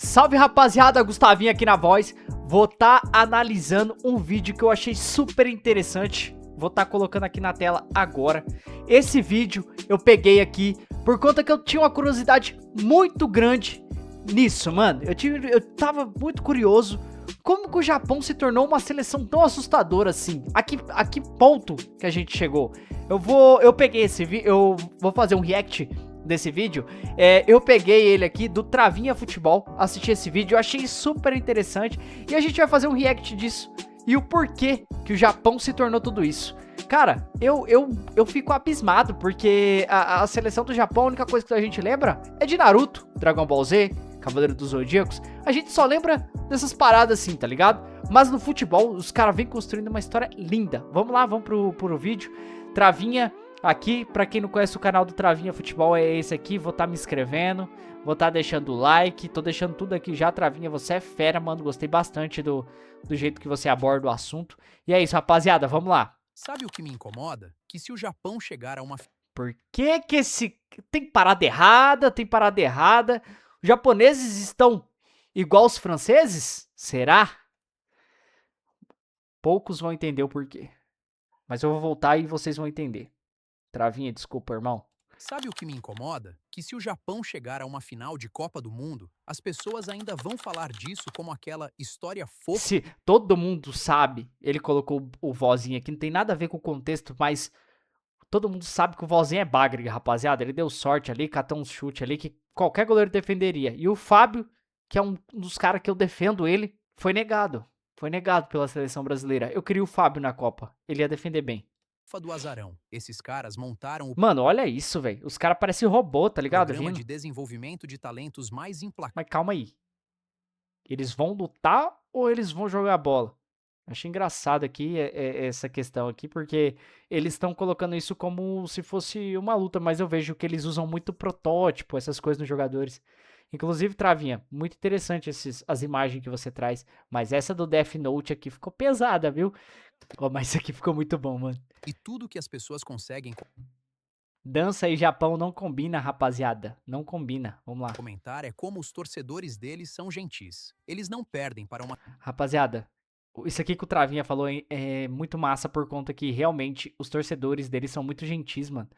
Salve rapaziada, Gustavinho aqui na voz. Vou estar analisando um vídeo que eu achei super interessante. Vou estar colocando aqui na tela agora. Esse vídeo eu peguei aqui por conta que eu tinha uma curiosidade muito grande nisso, mano. Eu tava muito curioso como que o Japão se tornou uma seleção tão assustadora assim. A que ponto que a gente chegou? Eu peguei esse vídeo, eu vou fazer um react desse vídeo. Eu peguei ele aqui do Travinha Futebol, assisti esse vídeo, eu achei super interessante e a gente vai fazer um react disso e o porquê que o Japão se tornou tudo isso. Cara, eu fico abismado porque a seleção do Japão, a única coisa que a gente lembra é de Naruto, Dragon Ball Z, Cavaleiro dos Zodíacos. A gente só lembra dessas paradas assim, tá ligado? Mas no futebol, os caras vêm construindo uma história linda. Vamos lá, vamos pro vídeo. Travinha aqui, pra quem não conhece o canal do Travinha Futebol, é esse aqui. Vou estar me inscrevendo, vou estar deixando o like, tô deixando tudo aqui já. Travinha, você é fera, mano. Gostei bastante do jeito que você aborda o assunto. E é isso, rapaziada, vamos lá. Sabe o que me incomoda? Que se o Japão chegar a uma... Por que que esse... Tem parada errada, tem parada errada. Os japoneses estão igual os franceses? Será? Poucos vão entender o porquê. Mas eu vou voltar e vocês vão entender. Travinha, desculpa, irmão. Sabe o que me incomoda? Que se o Japão chegar a uma final de Copa do Mundo, as pessoas ainda vão falar disso como aquela história fofa. Se todo mundo sabe, ele colocou o vozinho aqui, não tem nada a ver com o contexto, mas todo mundo sabe que o vozinho é bagre, rapaziada. Ele deu sorte ali, catou um chute ali que qualquer goleiro defenderia. E o Fábio, que é um dos caras que eu defendo ele, foi negado. Foi negado pela seleção brasileira. Eu queria o Fábio na Copa. Ele ia defender bem. Do azarão. Esses caras montaram o Mano, olha isso, velho. Os caras parecem robô, tá ligado? programa Vindo. de desenvolvimento de talentos mais implacáveis. Mas calma aí. Eles vão lutar ou eles vão jogar bola? Achei engraçado aqui essa questão aqui, porque eles estão colocando isso como se fosse uma luta, mas eu vejo que eles usam muito protótipo, essas coisas nos jogadores. Inclusive, Travinha, muito interessante as imagens que você traz, mas essa do Death Note aqui ficou pesada, viu? Oh, mas isso aqui ficou muito bom, mano. E tudo que as pessoas conseguem Dança e Japão não combina, rapaziada. Não combina. Vamos lá. comentar é como os torcedores deles são gentis. Eles não perdem para uma... Rapaziada, isso aqui que o Travinha falou é muito massa por conta que realmente os torcedores deles são muito gentis, mano.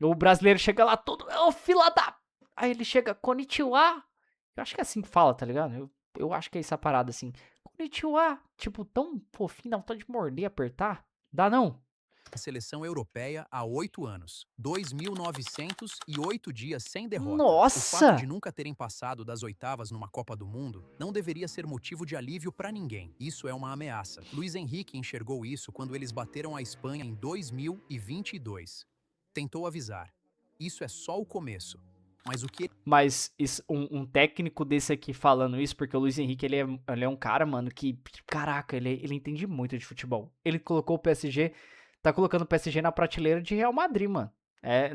O brasileiro chega lá todo, ô fila da... Aí ele chega, konnichiwa. Eu acho que é assim que fala, tá ligado? Eu acho que é essa parada assim. Konnichiwa. Tipo, tão fofinho, dá vontade de morder, apertar. Dá não? seleção europeia há 8 anos, 2.908 dias sem derrota. O fato de Nossa! nunca terem passado das oitavas numa Copa do Mundo não deveria ser motivo de alívio para ninguém. Isso é uma ameaça. Luiz Henrique enxergou isso quando eles bateram a Espanha em 2022. Tentou avisar. Isso é só o começo. Mas o que... Mas um técnico desse aqui falando isso, porque o Luiz Henrique, ele é um cara, mano, que, caraca, ele entende muito de futebol. Ele colocou o PSG, tá colocando o PSG na prateleira de Real Madrid, mano.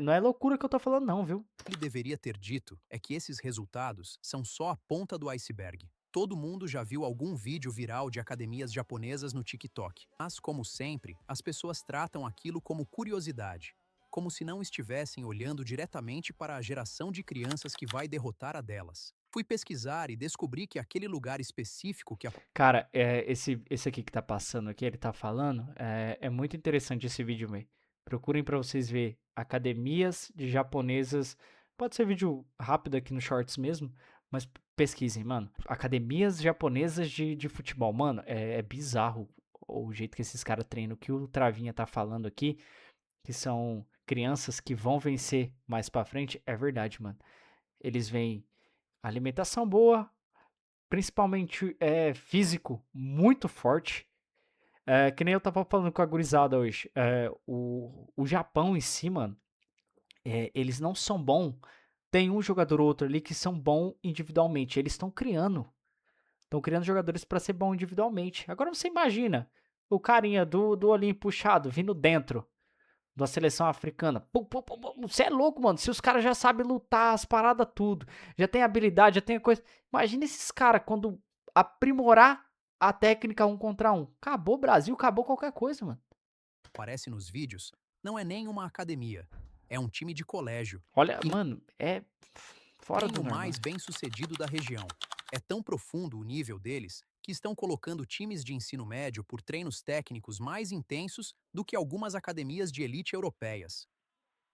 Não é loucura que eu tô falando não, viu? ele deveria ter dito é que esses resultados são só a ponta do iceberg. Todo mundo já viu algum vídeo viral de academias japonesas no TikTok. Mas, como sempre, as pessoas tratam aquilo como curiosidade, como se não estivessem olhando diretamente para a geração de crianças que vai derrotar a delas. Fui pesquisar e descobri que aquele lugar específico que a... Cara, esse aqui que tá passando aqui, ele tá falando, é muito interessante esse vídeo, velho. Procurem pra vocês ver academias de japonesas. Pode ser vídeo rápido aqui no Shorts mesmo, mas pesquisem, mano. Academias japonesas de futebol. Mano, é bizarro o jeito que esses caras treinam. O que o Travinha tá falando aqui, que são crianças que vão vencer mais pra frente, é verdade, mano. Eles veem alimentação boa, principalmente físico muito forte. Que nem eu tava falando com a gurizada hoje. O Japão em si, mano, eles não são bons. Tem um jogador ou outro ali que são bons individualmente. Eles estão criando. Estão criando jogadores pra ser bom individualmente. Agora você imagina o carinha do olhinho puxado vindo dentro da seleção africana. Pum, pum, pum, pum. Você é louco, mano. Se os caras já sabem lutar, as paradas tudo, já tem habilidade, já tem coisa. Imagina esses caras quando aprimorar a técnica 1 contra 1. Acabou o Brasil, acabou qualquer coisa, mano. aparece nos vídeos não é nem uma academia, é um time de colégio. Olha, E mano, é fora nem do o normal. mais bem-sucedido da região. É tão profundo o nível deles que estão colocando times de ensino médio por treinos técnicos mais intensos do que algumas academias de elite europeias.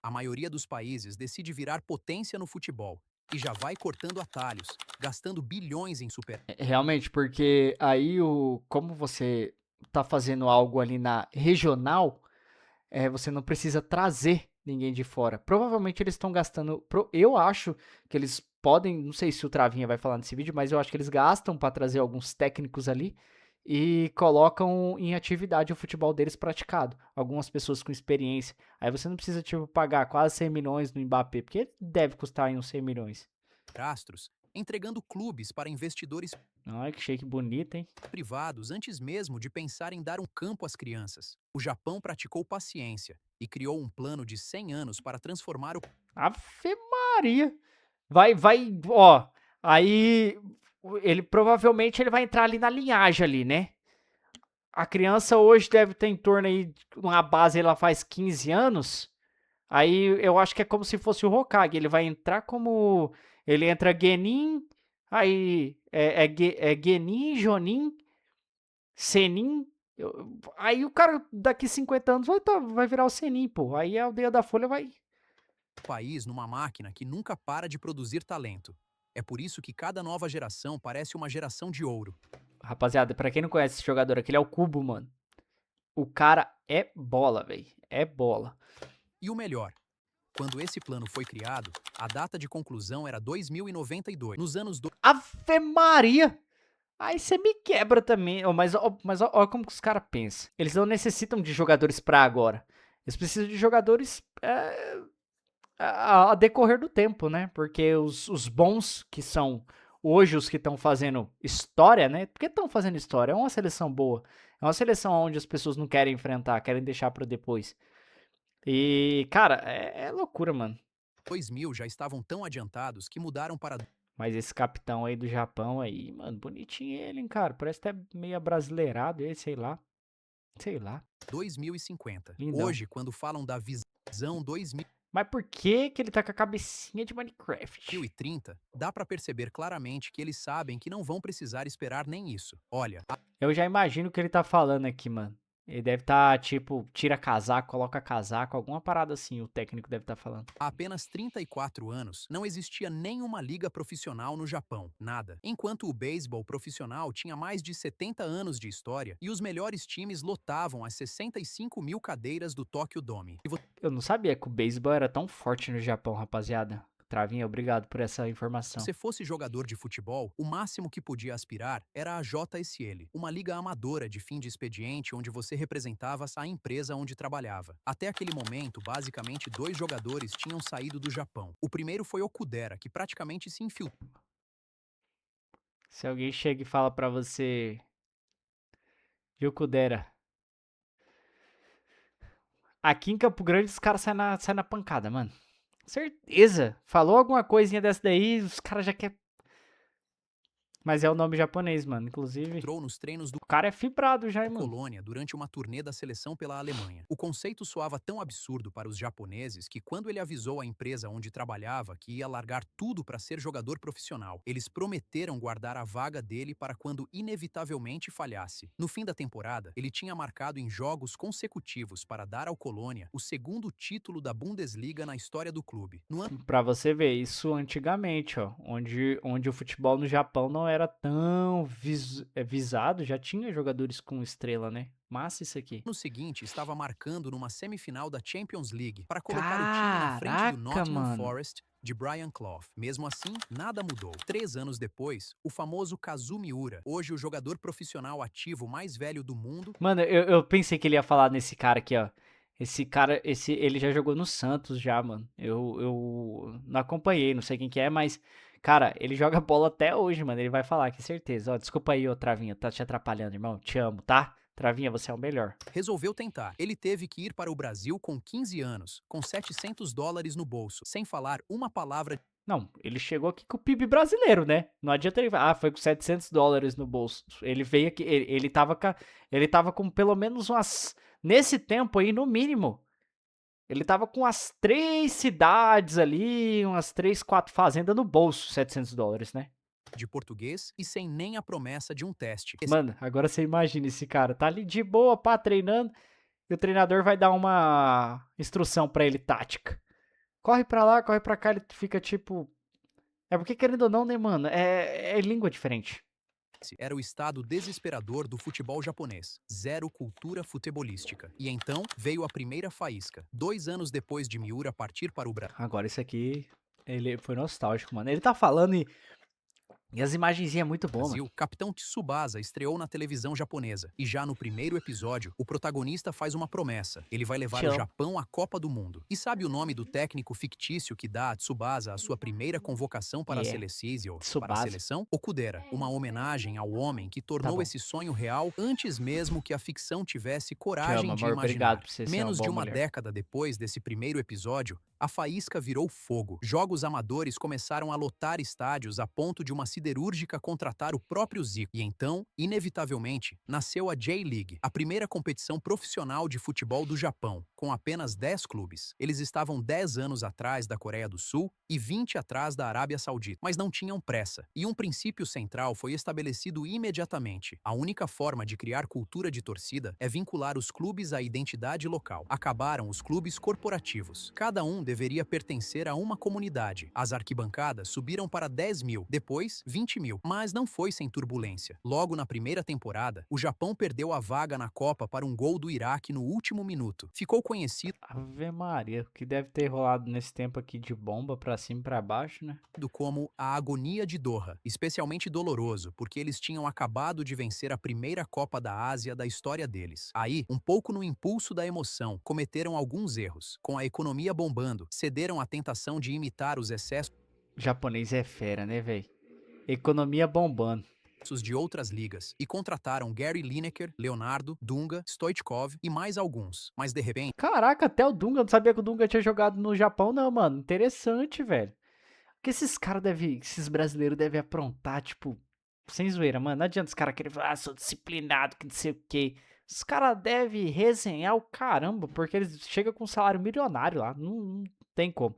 A maioria dos países decide virar potência no futebol e já vai cortando atalhos, gastando bilhões em super. Realmente, porque aí como você tá fazendo algo ali na regional, você não precisa trazer ninguém de fora. Provavelmente eles estão gastando. Eu acho que eles podem. Não sei se o Travinha vai falar nesse vídeo, mas eu acho que eles gastam para trazer alguns técnicos ali e colocam em atividade o futebol deles praticado. Algumas pessoas com experiência. Aí você não precisa, tipo, pagar quase 100 milhões no Mbappé, porque deve custar aí uns 100 milhões. Astros, entregando clubes para investidores Olha que shake bonito, hein? privados antes mesmo de pensar em dar um campo às crianças. O Japão praticou paciência e criou um plano de 100 anos para transformar o Ave Maria. Ó. Aí ele provavelmente ele vai entrar ali na linhagem ali, né? A criança hoje deve ter em torno aí, uma base ela faz 15 anos. Aí eu acho que é como se fosse o Hokage. Ele vai entrar como. Ele entra Genin, aí é Genin, Jonin, Senin. Aí o cara daqui 50 anos vai virar o Senin, pô. Aí a aldeia da Folha vai. país numa máquina que nunca para de produzir talento. É por isso que cada nova geração parece uma geração de ouro. Rapaziada, pra quem não conhece esse jogador aqui, ele é o Cubo, mano. O cara é bola, velho. É bola. E o melhor, quando esse plano foi criado, a data de conclusão era 2092. Nos anos Ave Maria! Aí você me quebra também. Mas ó como que os caras pensam. Eles não necessitam de jogadores pra agora. Eles precisam de jogadores a decorrer do tempo, né? Porque os bons, que são hoje os que estão fazendo história, né? Porque estão fazendo história. É uma seleção boa. É uma seleção onde as pessoas não querem enfrentar, querem deixar pra depois. E, cara, é loucura, mano. 2000 já estavam tão adiantados que mudaram para Mas esse capitão aí do Japão aí, mano, bonitinho ele, hein, cara. Parece até meio abrasileirado ele, sei lá. Sei lá. 2050. Lindão. Hoje, quando falam da visão Mas por que que ele tá com a cabecinha de Minecraft? 2030, dá para perceber claramente que eles sabem que não vão precisar esperar nem isso. Olha, Eu já imagino o que ele tá falando aqui, mano. Ele deve tá, tipo, tira casaco, coloca casaco, alguma parada assim, o técnico deve tá falando. há apenas 34 anos, não existia nenhuma liga profissional no Japão, nada. Enquanto o beisebol profissional tinha mais de 70 anos de história e os melhores times lotavam as 65 mil cadeiras do Tokyo Dome. E Eu não sabia que o beisebol era tão forte no Japão, rapaziada. Travinha, obrigado por essa informação. você fosse jogador de futebol, o máximo que podia aspirar era a JSL, uma liga amadora de fim de expediente onde você representava a empresa onde trabalhava. Até aquele momento, basicamente 2 jogadores tinham saído do Japão. O primeiro foi Okudera, que praticamente se infiltrou Se alguém chega e fala pra você, Yokudera, aqui em Campo Grande os caras saem na pancada, mano. Certeza. Falou alguma coisinha dessa daí, os caras já querem. Mas é o nome japonês, mano. Inclusive, nos treinos do o cara é fibrado já, hein, mano. Colônia durante uma turnê da seleção pela Alemanha. O conceito soava tão absurdo para os japoneses que quando ele avisou à empresa onde trabalhava que ia largar tudo para ser jogador profissional, eles prometeram guardar a vaga dele para quando inevitavelmente falhasse. No fim da temporada, ele tinha marcado em jogos consecutivos para dar ao Colônia o segundo título da Bundesliga na história do clube. No ano Pra você ver, isso antigamente, ó. Onde o futebol no Japão não era tão visado, já tinha jogadores com estrela, né? Massa isso aqui. seguinte, estava marcando numa semifinal da Champions League para colocar o time na frente do Caraca, Nottingham mano. Forest de Brian Clough. Mesmo assim, nada mudou. 3 anos depois, o famoso Kazumi Ura, hoje o jogador profissional ativo mais velho do mundo, Mano, eu pensei que ele ia falar nesse cara aqui, ó. Esse cara, ele já jogou no Santos já, mano. Eu não acompanhei, não sei quem que é, mas, cara, ele joga bola até hoje, mano. Ele vai falar aqui, certeza. Ó, desculpa aí, ô Travinha, tá te atrapalhando, irmão. Te amo, tá? Travinha, você é o melhor. resolveu tentar. Ele teve que ir para o Brasil com 15 anos, com $700 no bolso, sem falar uma palavra. Não, ele chegou aqui com o PIB brasileiro, né? Não adianta ele falar, foi com $700 no bolso. Ele veio aqui, ele tava com pelo menos umas, nesse tempo aí, no mínimo, ele tava com umas 3 cidades ali, umas 3, 4 fazendas no bolso, $700, né? de português e sem nem a promessa de um teste. Mano, agora você imagina esse cara, tá ali de boa, pá, treinando, e o treinador vai dar uma instrução pra ele, tática. Corre pra lá, corre pra cá, ele fica tipo... É porque, querendo ou não, né, mano, é língua diferente. Esse era o estado desesperador do futebol japonês. Zero cultura futebolística. E então veio a primeira faísca. 2 anos depois de Miura partir para o Agora isso aqui, ele foi nostálgico, mano. Ele tá falando e as imagenzinhas é muito boa, mano. Brasil, Capitão Tsubasa estreou na televisão japonesa. E já no primeiro episódio, o protagonista faz uma promessa. Ele vai levar o Tchau. Japão à Copa do Mundo. E sabe o nome do técnico fictício que dá a Tsubasa a sua primeira convocação para a para a Tsubasa. seleção? Okudera, uma homenagem ao homem que Tá tornou bom. esse sonho real antes mesmo que a ficção tivesse Te coragem amo, de amor. imaginar. Obrigado por você ser uma Menos de boa uma mulher. década depois desse primeiro episódio, a faísca virou fogo. Jogos amadores começaram a lotar estádios a ponto de uma siderúrgica contratar o próprio Zico. E então, inevitavelmente, nasceu a J-League, a primeira competição profissional de futebol do Japão, com apenas 10 clubes. Eles estavam 10 anos atrás da Coreia do Sul e 20 atrás da Arábia Saudita, mas não tinham pressa. E um princípio central foi estabelecido imediatamente. A única forma de criar cultura de torcida é vincular os clubes à identidade local. Acabaram os clubes corporativos. Cada um deveria pertencer a uma comunidade. As arquibancadas subiram para 10 mil, depois 20 mil. Mas não foi sem turbulência. Logo na primeira temporada, o Japão perdeu a vaga na Copa para um gol do Iraque no último minuto. Ficou conhecido Ave Maria, o que deve ter rolado nesse tempo aqui de bomba pra cima e pra baixo, né? como a agonia de Doha, especialmente doloroso, porque eles tinham acabado de vencer a primeira Copa da Ásia da história deles. Aí, um pouco no impulso da emoção, cometeram alguns erros. Com a economia bombando, cederam à tentação de imitar os excessos O japonês é fera, né, velho? Economia bombando. de outras ligas e contrataram Gary Lineker, Leonardo, Dunga, Stoichkov e mais alguns. Mas de repente, Caraca, até o Dunga, eu não sabia que o Dunga tinha jogado no Japão, não, mano. Interessante, velho. Porque esses caras devem, esses brasileiros devem aprontar, tipo, sem zoeira, mano. Não adianta os caras quererem falar, ah, sou disciplinado, que não sei o quê. Os caras devem resenhar o caramba, porque eles chegam com um salário milionário lá. Não tem como.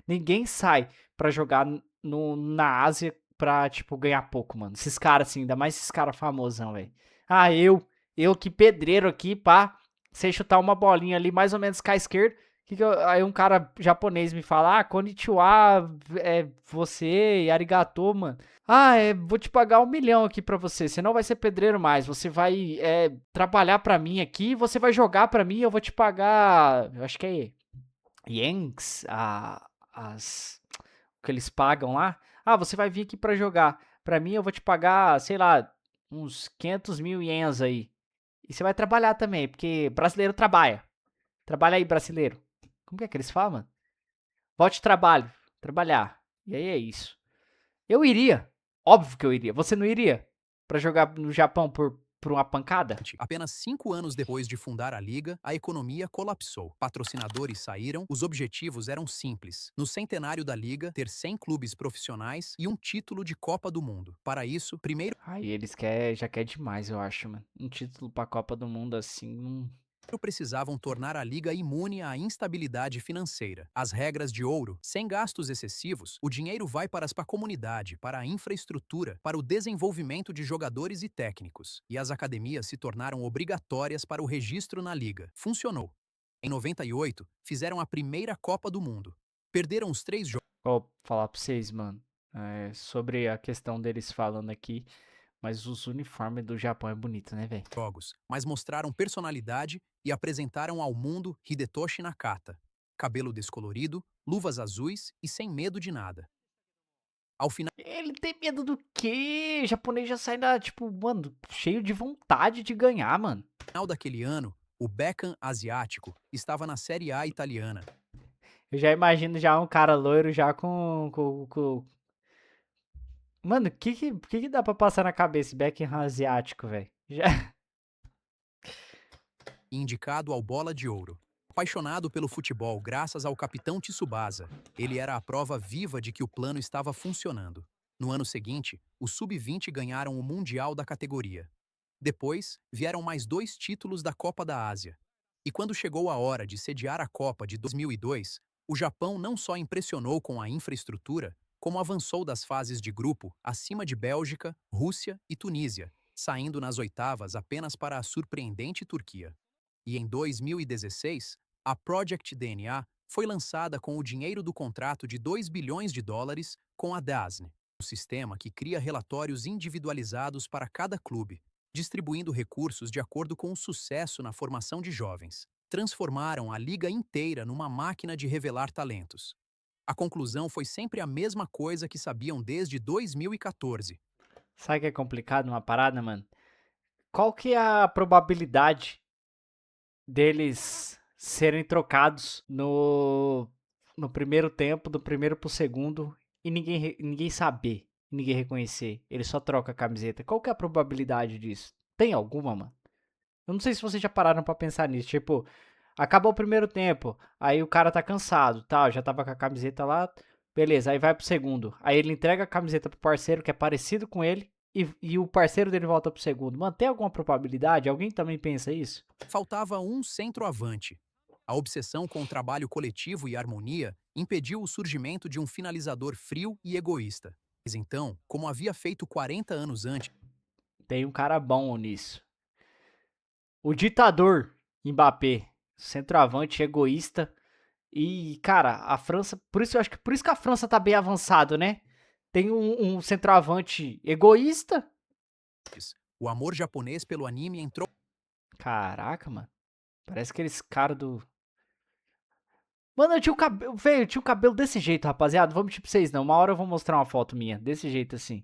Ninguém sai pra jogar na Ásia pra, tipo, ganhar pouco, mano. Esses caras, assim, ainda mais esses caras famosão, velho. Ah, eu que pedreiro aqui, pá, sei chutar uma bolinha ali, mais ou menos com a esquerda. Aí um cara japonês me fala, ah, konnichiwa, é você, e arigato, mano. Ah, vou te pagar 1 milhão aqui pra você, você não vai ser pedreiro mais, você vai trabalhar pra mim aqui, você vai jogar pra mim, eu vou te pagar, eu acho que é yens, o que eles pagam lá. Ah, você vai vir aqui pra jogar, pra mim eu vou te pagar, sei lá, uns 500 mil ienes aí. E você vai trabalhar também, porque brasileiro trabalha. Trabalha aí, brasileiro. Como que eles falam, mano? Volte trabalho, trabalhar. E aí é isso. Eu iria. Óbvio que eu iria. Você não iria? Pra jogar no Japão por uma pancada? apenas 5 anos depois de fundar a liga, a economia colapsou. Patrocinadores saíram, os objetivos eram simples. No centenário da liga, ter 100 clubes profissionais e um título de Copa do Mundo. Para isso, primeiro Aí eles já quer demais, eu acho, mano. Um título pra Copa do Mundo assim, precisavam tornar a liga imune à instabilidade financeira. As regras de ouro, sem gastos excessivos, o dinheiro vai para a comunidade, para a infraestrutura, para o desenvolvimento de jogadores e técnicos. E as academias se tornaram obrigatórias para o registro na liga. Funcionou. Em 98, fizeram a primeira Copa do Mundo. Perderam os 3 Vou falar pra vocês, mano. Sobre a questão deles falando aqui. Mas os uniformes do Japão é bonito, né, velho? jogos, mas mostraram personalidade e apresentaram ao mundo Hidetoshi Nakata. Cabelo descolorido, luvas azuis e sem medo de nada. Ao final Ele tem medo do quê? O japonês já sai tipo, mano, cheio de vontade de ganhar, mano. daquele ano, o Beckham asiático estava na Série A italiana. Eu já imagino já um cara loiro já com... Mano, o que dá pra passar na cabeça Beckham asiático, velho? Já... Indicado ao Bola de Ouro. Apaixonado pelo futebol graças ao capitão Tsubasa, ele era a prova viva de que o plano estava funcionando. No ano seguinte, os Sub-20 ganharam o Mundial da categoria. Depois, vieram mais 2 títulos da Copa da Ásia. E quando chegou a hora de sediar a Copa de 2002, o Japão não só impressionou com a infraestrutura, como avançou das fases de grupo acima de Bélgica, Rússia e Tunísia, saindo nas oitavas apenas para a surpreendente Turquia. E em 2016, a Project DNA foi lançada com o dinheiro do contrato de 2 bilhões de dólares com a DAZN, um sistema que cria relatórios individualizados para cada clube, distribuindo recursos de acordo com o sucesso na formação de jovens. Transformaram a liga inteira numa máquina de revelar talentos. A conclusão foi sempre a mesma coisa que sabiam desde 2014. Sabe o que é complicado numa parada, mano? Qual que é a probabilidade deles serem trocados no primeiro tempo, do primeiro pro segundo, e ninguém saber, ninguém reconhecer? Ele só troca a camiseta. Qual que é a probabilidade disso? Tem alguma, mano? Eu não sei se vocês já pararam pra pensar nisso. Tipo, acabou o primeiro tempo, aí o cara tá cansado, tal, já tava com a camiseta lá, beleza, aí vai pro segundo. Aí ele entrega a camiseta pro parceiro que é parecido com ele e o parceiro dele volta pro segundo. Mano, tem alguma probabilidade? Alguém também pensa isso? Faltava um centroavante. A obsessão com o trabalho coletivo e harmonia impediu o surgimento de um finalizador frio e egoísta. Mas então, como havia feito 40 anos antes, Tem um cara bom nisso. O ditador Mbappé, centroavante egoísta. E, cara, a França, por isso eu acho que por isso que a França tá bem avançado, né? Tem um centroavante egoísta. o amor japonês pelo anime entrou. Caraca, mano. Parece aqueles caras do. Mano, eu tinha o cabelo. Velho, eu tinha o cabelo desse jeito, rapaziada. Vamos mentir pra vocês, não. Uma hora eu vou mostrar uma foto minha. Desse jeito assim.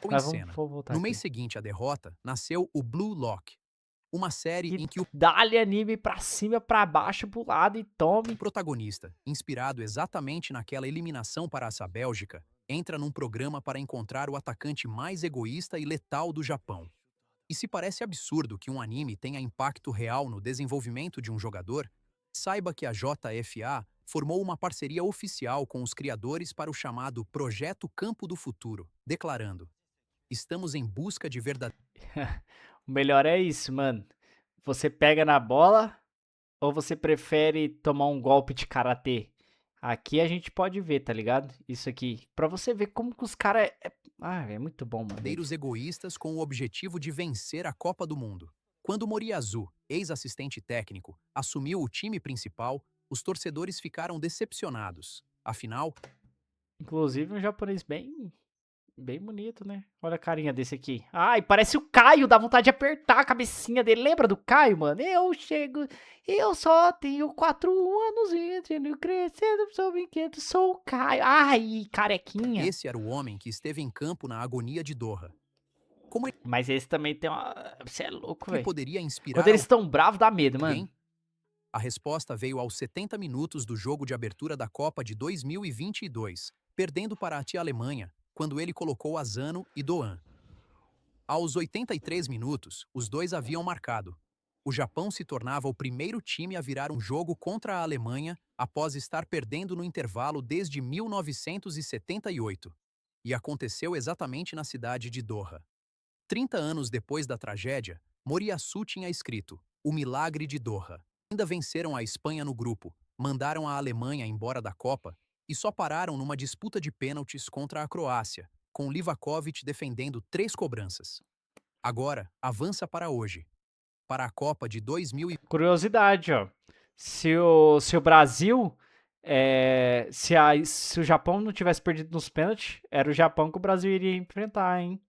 Em Mas vamos cena. voltar No mês aqui. seguinte à derrota, nasceu o Blue Lock, uma série E em que o dá-lhe anime pra cima, pra baixo, pro lado e tome. protagonista, inspirado exatamente naquela eliminação para essa Bélgica, entra num programa para encontrar o atacante mais egoísta e letal do Japão. E se parece absurdo que um anime tenha impacto real no desenvolvimento de um jogador, saiba que a JFA formou uma parceria oficial com os criadores para o chamado Projeto Campo do Futuro, declarando: "Estamos em busca de verdadeiros." O melhor é isso, mano. Você pega na bola ou você prefere tomar um golpe de karatê? Aqui a gente pode ver, tá ligado? Isso aqui. Pra você ver como que os caras. É muito bom, mano. Egoístas com o objetivo de vencer a Copa do Mundo. Quando Moriyazu, ex-assistente técnico, assumiu o time principal, os torcedores ficaram decepcionados. Afinal, Inclusive um japonês bem bonito, né? Olha a carinha desse aqui. Ai, parece o Caio, dá vontade de apertar a cabecinha dele. Lembra do Caio, mano? Eu só tenho 4 anos, entendeu? Crescendo, sou brinquedo, sou o Caio. Ai, carequinha. esse era o homem que esteve em campo na agonia de Doha. Como Mas esse também tem uma. Você é louco, ele velho. poderia Quando inspirar eles estão bravos, dá medo, mano. alguém? A resposta veio aos 70 minutos do jogo de abertura da Copa de 2022, perdendo para a tia Alemanha, quando ele colocou Asano e Doan. Aos 83 minutos, os dois haviam marcado. O Japão se tornava o primeiro time a virar um jogo contra a Alemanha após estar perdendo no intervalo desde 1978. E aconteceu exatamente na cidade de Doha. 30 anos depois da tragédia, Moriyasu tinha escrito O Milagre de Doha. Ainda venceram a Espanha no grupo, mandaram a Alemanha embora da Copa e só pararam numa disputa de pênaltis contra a Croácia, com Livakovic defendendo 3 cobranças. Agora, avança para hoje. Para a Copa de 2000 e... Curiosidade, ó. Se o Brasil. Se o Japão não tivesse perdido nos pênaltis, era o Japão que o Brasil iria enfrentar, hein?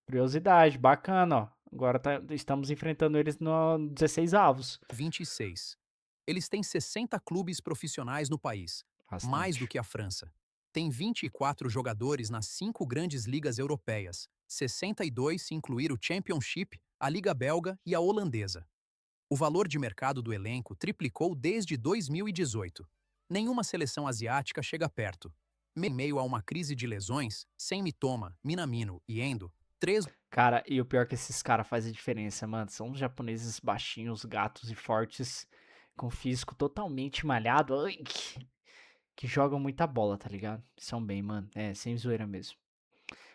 Curiosidade, bacana, ó. Agora estamos enfrentando eles no 16 avos. 26. Eles têm 60 clubes profissionais no país, mais do que a França. Tem 24 jogadores nas 5 grandes ligas europeias, 62 se incluir o Championship, a Liga Belga e a Holandesa. O valor de mercado do elenco triplicou desde 2018. Nenhuma seleção asiática chega perto. Em meio a uma crise de lesões, sem Mitoma, Minamino e Endo, 3... Cara, e o pior é que esses caras fazem diferença, mano. São os japoneses baixinhos, gatos e fortes, com físico totalmente malhado. Ai, que jogam muita bola, tá ligado? São bem, mano. É, sem zoeira mesmo.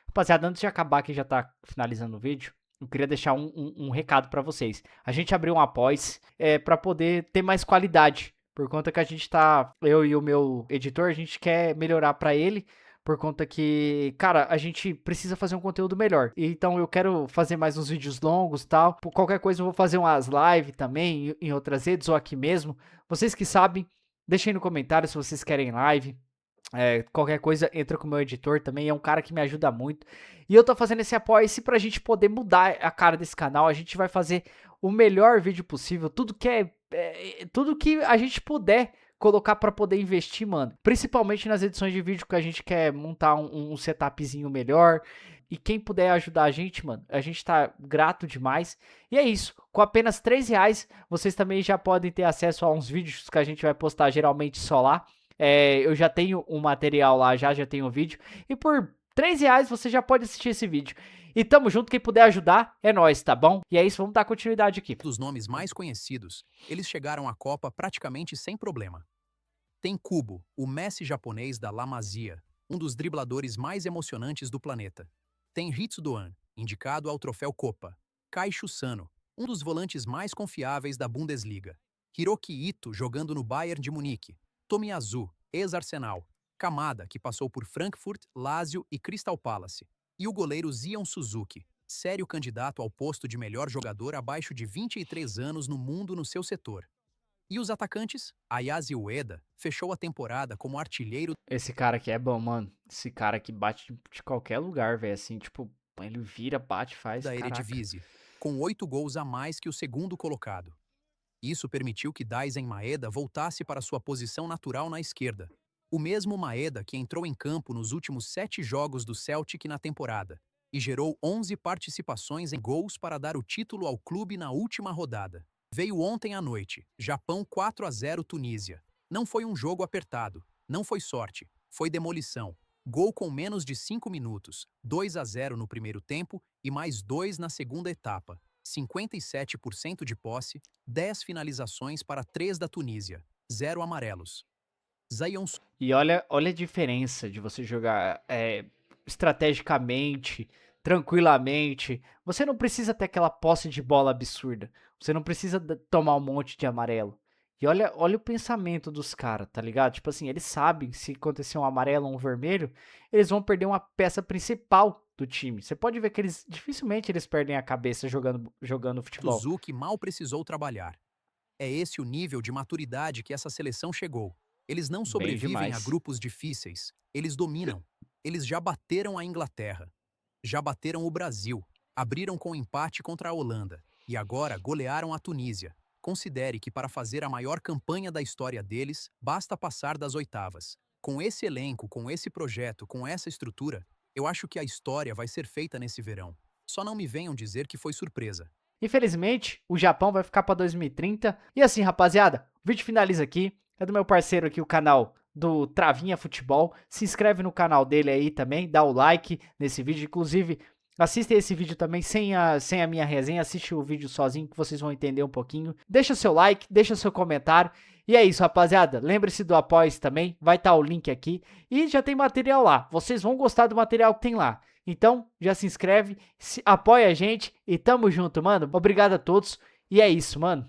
Rapaziada, antes de acabar, que já tá finalizando o vídeo, eu queria deixar um recado pra vocês. A gente abriu um após pra poder ter mais qualidade. Por conta que a gente tá, eu e o meu editor, a gente quer melhorar pra ele, por conta que, cara, a gente precisa fazer um conteúdo melhor. Então eu quero fazer mais uns vídeos longos e tal. Por qualquer coisa eu vou fazer umas lives também em outras redes ou aqui mesmo. Vocês que sabem, deixem no comentário se vocês querem live. Qualquer coisa, entra com o meu editor também, é um cara que me ajuda muito. E eu tô fazendo esse apoio-se pra gente poder mudar a cara desse canal. A gente vai fazer o melhor vídeo possível, tudo que a gente puder colocar pra poder investir, mano. Principalmente nas edições de vídeo que a gente quer montar um setupzinho melhor. E quem puder ajudar a gente, mano, a gente tá grato demais. E é isso, com apenas R$3, vocês também já podem ter acesso a uns vídeos que a gente vai postar geralmente só lá. Eu já tenho um material lá, já tenho um vídeo. E por R$3 você já pode assistir esse vídeo. E tamo junto, quem puder ajudar, é nóis, tá bom? E é isso, vamos dar continuidade aqui. Dos nomes mais conhecidos, eles chegaram à Copa praticamente sem problema. Tem Kubo, o Messi japonês da La Masia, um dos dribladores mais emocionantes do planeta. Tem Hitsudoan, indicado ao troféu Copa. Kaishu Sano, um dos volantes mais confiáveis da Bundesliga. Hiroki Ito, jogando no Bayern de Munique. Tomiyasu, ex-Arsenal. Kamada, que passou por Frankfurt, Lazio e Crystal Palace. E o goleiro Zion Suzuki, sério candidato ao posto de melhor jogador abaixo de 23 anos no mundo no seu setor. E os atacantes? Ayase Ueda fechou a temporada como artilheiro Esse cara aqui é bom, mano. Esse cara aqui bate de qualquer lugar, velho. Assim, tipo, ele vira, bate, faz. da Caraca. Eredivisie, com 8 gols a mais que o segundo colocado. Isso permitiu que Daizen Maeda voltasse para sua posição natural na esquerda. O mesmo Maeda que entrou em campo nos últimos 7 jogos do Celtic na temporada e gerou 11 participações em gols para dar o título ao clube na última rodada. Veio ontem à noite, Japão 4-0 Tunísia. Não foi um jogo apertado, não foi sorte, foi demolição. Gol com menos de 5 minutos, 2-0 no primeiro tempo e mais 2 na segunda etapa. 57% de posse, 10 finalizações para 3 da Tunísia, 0 amarelos. Zion E olha a diferença de você jogar estrategicamente, tranquilamente. Você não precisa ter aquela posse de bola absurda. Você não precisa tomar um monte de amarelo. E olha o pensamento dos caras, tá ligado? Tipo assim, eles sabem que se acontecer um amarelo ou um vermelho, eles vão perder uma peça principal do time. Você pode ver que dificilmente eles perdem a cabeça jogando futebol. Suzuki mal precisou trabalhar. É esse o nível de maturidade que essa seleção chegou. Eles não Bem sobrevivem a demais. grupos difíceis, eles dominam. Eles já bateram a Inglaterra, já bateram o Brasil, abriram com empate contra a Holanda e agora golearam a Tunísia. Considere que para fazer a maior campanha da história deles, basta passar das oitavas. Com esse elenco, com esse projeto, com essa estrutura, eu acho que a história vai ser feita nesse verão. Só não me venham dizer que foi surpresa. Infelizmente, o Japão vai ficar para 2030. E assim, rapaziada, o vídeo finaliza aqui. É do meu parceiro aqui, o canal do Travinha Futebol. Se inscreve no canal dele aí também, dá o like nesse vídeo. Inclusive, assista esse vídeo também sem a minha resenha. Assiste o vídeo sozinho que vocês vão entender um pouquinho. Deixa seu like, deixa seu comentário. E é isso, rapaziada. Lembre-se do Apoia-se também. Vai estar o link aqui. E já tem material lá. Vocês vão gostar do material que tem lá. Então, já se inscreve, apoia a gente e tamo junto, mano. Obrigado a todos. E é isso, mano.